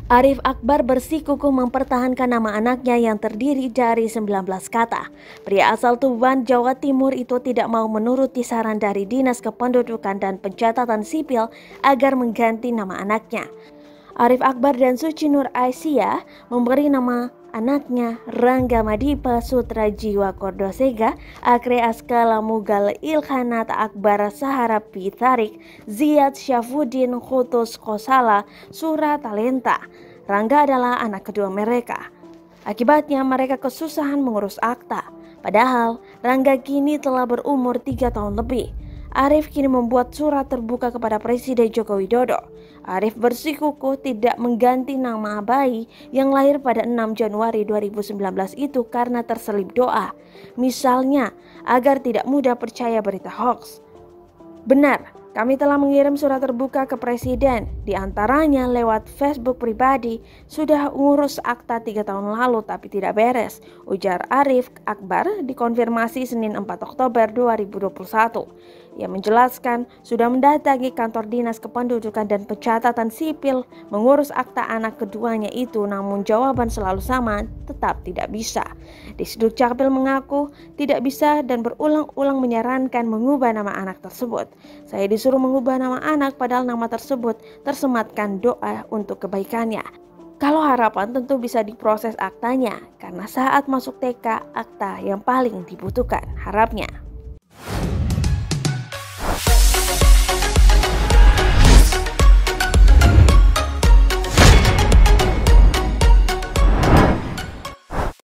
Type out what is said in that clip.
Arif Akbar bersikukuh mempertahankan nama anaknya yang terdiri dari 19 kata. Pria asal Tuban, Jawa Timur itu tidak mau menuruti saran dari Dinas Kependudukan dan Pencatatan Sipil agar mengganti nama anaknya. Arif Akbar dan Suci Nur Aisyah memberi nama anaknya Rangga Madipa Sutra Jiwa Kordosega Akre Askala Mugal Ilkhanat Akbar Sahara Pitarik Ziyad Syafuddin Khutus Kosala Surah Talenta. Rangga adalah anak kedua mereka. Akibatnya mereka kesusahan mengurus akta. Padahal Rangga kini telah berumur 3 tahun lebih. Arif kini membuat surat terbuka kepada Presiden Joko Widodo. Arif bersikukuh tidak mengganti nama bayi yang lahir pada 6 Januari 2019 itu karena terselip doa. Misalnya, agar tidak mudah percaya berita hoax. Benar, kami telah mengirim surat terbuka ke Presiden, diantaranya lewat Facebook pribadi. Sudah ngurus akta 3 tahun lalu tapi tidak beres, ujar Arif Akbar dikonfirmasi Senin 4 Oktober 2021. Ia menjelaskan sudah mendatangi kantor Dinas Kependudukan dan Pencatatan Sipil mengurus akta anak keduanya itu, namun jawaban selalu sama, tetap tidak bisa. Disduk Capil mengaku tidak bisa dan berulang-ulang menyarankan mengubah nama anak tersebut. Saya disuruh mengubah nama anak padahal nama tersebut tersematkan doa untuk kebaikannya. Kalau harapan tentu bisa diproses aktanya, karena saat masuk TK akta yang paling dibutuhkan harapnya.